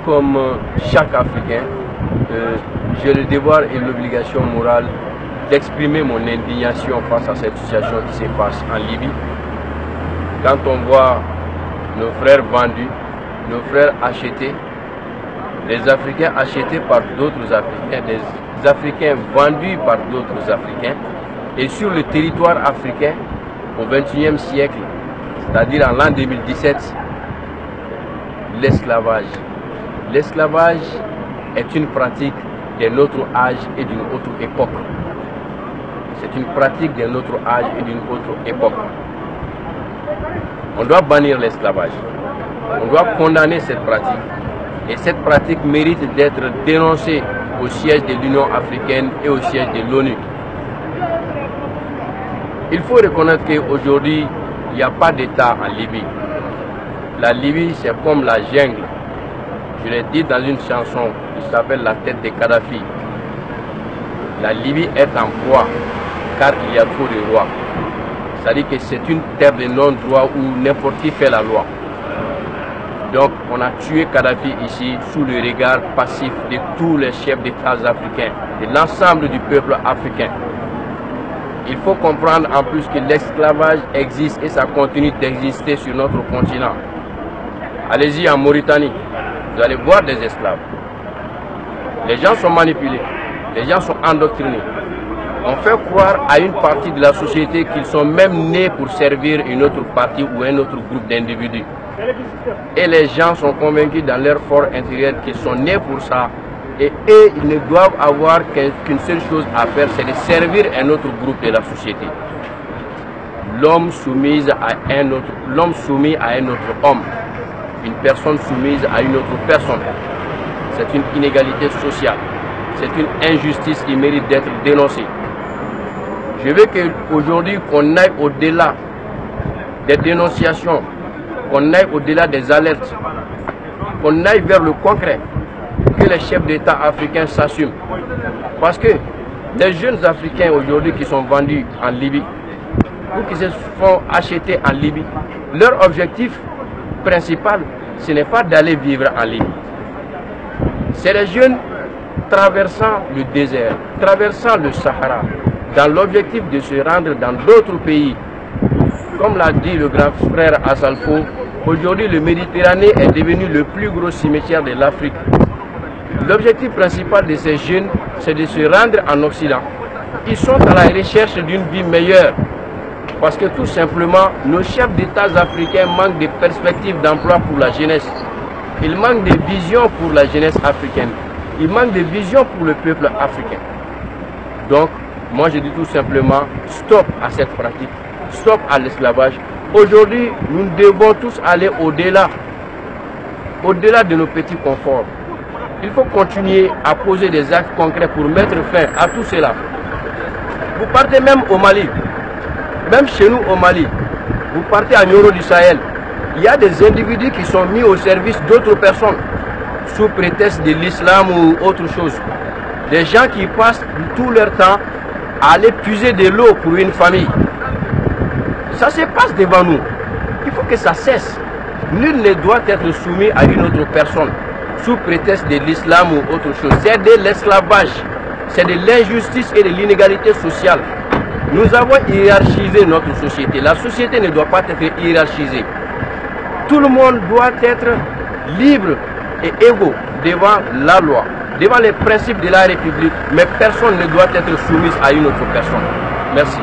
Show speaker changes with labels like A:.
A: comme chaque Africain, j'ai le devoir et l'obligation morale d'exprimer mon indignation face à cette situation qui se passe en Libye. Quand on voit nos frères vendus, nos frères achetés, les Africains achetés par d'autres Africains, des Africains vendus par d'autres Africains, et sur le territoire africain au XXIe siècle, c'est-à-dire en l'an 2017, l'esclavage. L'esclavage est une pratique de notre âge et d'une autre époque. C'est une pratique de notre âge et d'une autre époque. On doit bannir l'esclavage. On doit condamner cette pratique. Et cette pratique mérite d'être dénoncée au siège de l'Union africaine et au siège de l'ONU. Il faut reconnaître qu'aujourd'hui, il n'y a pas d'État en Libye. La Libye, c'est comme la jungle. Je l'ai dit dans une chanson qui s'appelle La tête de Kadhafi. La Libye est en proie, car il y a trop de rois. C'est-à-dire que c'est une terre de non-droit où n'importe qui fait la loi. Donc on a tué Kadhafi ici sous le regard passif de tous les chefs d'État africains, de l'ensemble du peuple africain. Il faut comprendre en plus que l'esclavage existe et ça continue d'exister sur notre continent. Allez-y en Mauritanie, vous allez voir des esclaves. Les gens sont manipulés, les gens sont endoctrinés. On fait croire à une partie de la société qu'ils sont même nés pour servir une autre partie ou un autre groupe d'individus. Et les gens sont convaincus dans leur fort intérieur qu'ils sont nés pour ça. Et eux, ils ne doivent avoir qu'une seule chose à faire, c'est de servir un autre groupe de la société. L'homme soumis à un autre, l'homme soumis à un autre homme. Une personne soumise à une autre personne. C'est une inégalité sociale. C'est une injustice qui mérite d'être dénoncée. Je veux qu'aujourd'hui, qu'on aille au-delà des dénonciations, qu'on aille au-delà des alertes, qu'on aille vers le concret, que les chefs d'État africains s'assument. Parce que les jeunes Africains aujourd'hui qui sont vendus en Libye, ou qui se font acheter en Libye, leur objectif principal, ce n'est pas d'aller vivre en Libye. C'est les jeunes traversant le désert, traversant le Sahara, dans l'objectif de se rendre dans d'autres pays. Comme l'a dit le grand frère Assalfo, aujourd'hui le Méditerranée est devenu le plus gros cimetière de l'Afrique. L'objectif principal de ces jeunes, c'est de se rendre en Occident. Ils sont à la recherche d'une vie meilleure. Parce que tout simplement, nos chefs d'État africains manquent de perspectives d'emploi pour la jeunesse. Ils manquent de vision pour la jeunesse africaine. Ils manquent de vision pour le peuple africain. Donc, moi je dis tout simplement, stop à cette pratique. Stop à l'esclavage. Aujourd'hui, nous devons tous aller au-delà. Au-delà de nos petits conforts. Il faut continuer à poser des actes concrets pour mettre fin à tout cela. Vous partez même au Mali. Même chez nous au Mali, vous partez à Nioro du Sahel, il y a des individus qui sont mis au service d'autres personnes, sous prétexte de l'islam ou autre chose. Des gens qui passent tout leur temps à aller puiser de l'eau pour une famille. Ça se passe devant nous. Il faut que ça cesse. Nul ne doit être soumis à une autre personne, sous prétexte de l'islam ou autre chose. C'est de l'esclavage, c'est de l'injustice et de l'inégalité sociale. Nous avons hiérarchisé notre société. La société ne doit pas être hiérarchisée. Tout le monde doit être libre et égaux devant la loi, devant les principes de la République, mais personne ne doit être soumis à une autre personne. Merci.